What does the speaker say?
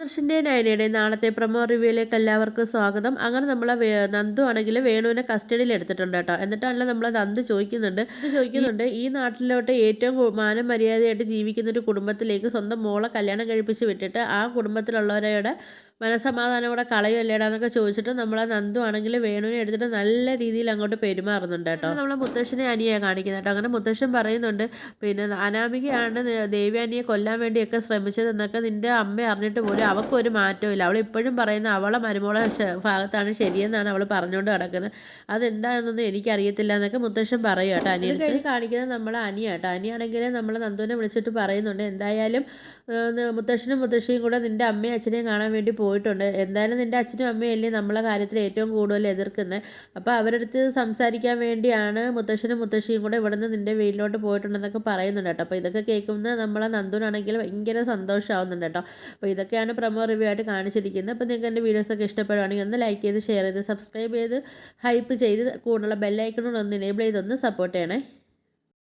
ദർശൻ്റെയും നയനയുടെയും നാളത്തെ പ്രൊമോ റിവ്യൂയിലേക്ക് എല്ലാവർക്കും സ്വാഗതം. അങ്ങനെ നമ്മളെ നന്ദു ആണെങ്കിൽ വേണുവിനെ കസ്റ്റഡിയിൽ എടുത്തിട്ടുണ്ട് കേട്ടോ. എന്നിട്ടാണല്ലോ നമ്മളെ നന്ദു ചോദിക്കുന്നുണ്ട് ഈ നാട്ടിലോട്ട് ഏറ്റവും മാനം മര്യാദയായിട്ട് ജീവിക്കുന്ന ഒരു കുടുംബത്തിലേക്ക് സ്വന്തം മോളെ കല്യാണം കഴിപ്പിച്ച് വിട്ടിട്ട് ആ കുടുംബത്തിലുള്ളവരുടെ മനസമാധാനം കളയുമല്ലേടാന്നൊക്കെ ചോദിച്ചിട്ട് നമ്മളെ നന്ദു ആണെങ്കിൽ വേണുവിനെ എടുത്തിട്ട് നല്ല രീതിയിൽ അങ്ങോട്ട് പെരുമാറുന്നുണ്ട് കേട്ടോ. നമ്മളെ മുത്തശ്ശനെ അനിയെ കാണിക്കുന്നത് കേട്ടോ. അങ്ങനെ മുത്തശ്ശൻ പറയുന്നുണ്ട്, പിന്നെ അനാമികയാണ് ദേവ്യാനിയെ കൊല്ലാൻ വേണ്ടിയൊക്കെ ശ്രമിച്ചതെന്നൊക്കെ നിൻ്റെ അമ്മ അറിഞ്ഞിട്ട് പോലും അവൾക്കൊരു മാറ്റവും ഇല്ല. അവൾ ഇപ്പോഴും പറയുന്ന അവളെ മരുമോളെ ഭാഗത്താണ് ശരിയെന്നാണ് അവൾ പറഞ്ഞുകൊണ്ട് കിടക്കുന്നത്. അതെന്താണെന്നൊന്നും എനിക്കറിയത്തില്ല എന്നൊക്കെ മുത്തശ്ശൻ പറയും കേട്ടോ. അനിയെ കഴിഞ്ഞ് കാണിക്കുന്നത് നമ്മളെ അനിയ കേട്ടോ. അനിയാണെങ്കിൽ നമ്മളെ നന്ദുവിനെ വിളിച്ചിട്ട് പറയുന്നുണ്ട്, എന്തായാലും മുത്തശ്ശനും മുത്തശ്ശിയും കൂടെ നിൻ്റെ അമ്മയും അച്ഛനെയും കാണാൻ വേണ്ടി പോയിട്ടുണ്ട്. എന്തായാലും നിൻ്റെ അച്ഛനും അമ്മയും അല്ലേ നമ്മളെ കാര്യത്തിൽ ഏറ്റവും കൂടുതൽ എതിർക്കുന്നത്. അപ്പോൾ അവരുടെ അടുത്ത് സംസാരിക്കാൻ വേണ്ടിയാണ് മുത്തശ്ശനും മുത്തശ്ശിയും കൂടെ ഇവിടെ നിന്ന് നിൻ്റെ വീട്ടിലോട്ട് പോയിട്ടുണ്ടെന്നൊക്കെ പറയുന്നുണ്ട് കേട്ടോ. അപ്പോൾ ഇതൊക്കെ കേൾക്കുന്നത് നമ്മളെ നന്ദുനാണെങ്കിൽ ഭയങ്കര സന്തോഷമാവുന്നുണ്ട് കേട്ടോ. അപ്പോൾ ഇതൊക്കെയാണ് പ്രൊമോ റിവ്യൂ ആയിട്ട് കാണിച്ചിരിക്കുന്നത്. അപ്പോൾ നിങ്ങൾക്ക് എൻ്റെ വീഡിയോസൊക്കെ ഇഷ്ടപ്പെടുവാണെങ്കിൽ ഒന്ന് ലൈക്ക് ചെയ്ത് ഷെയർ ചെയ്ത് സബ്സ്ക്രൈബ് ചെയ്ത് ഹൈപ്പ് ചെയ്ത് കൂടുതലുള്ള ബെല്ലൈക്കണോട് ഒന്ന് എനേബിൾ ചെയ്തൊന്ന് സപ്പോർട്ട് ചെയ്യണേ.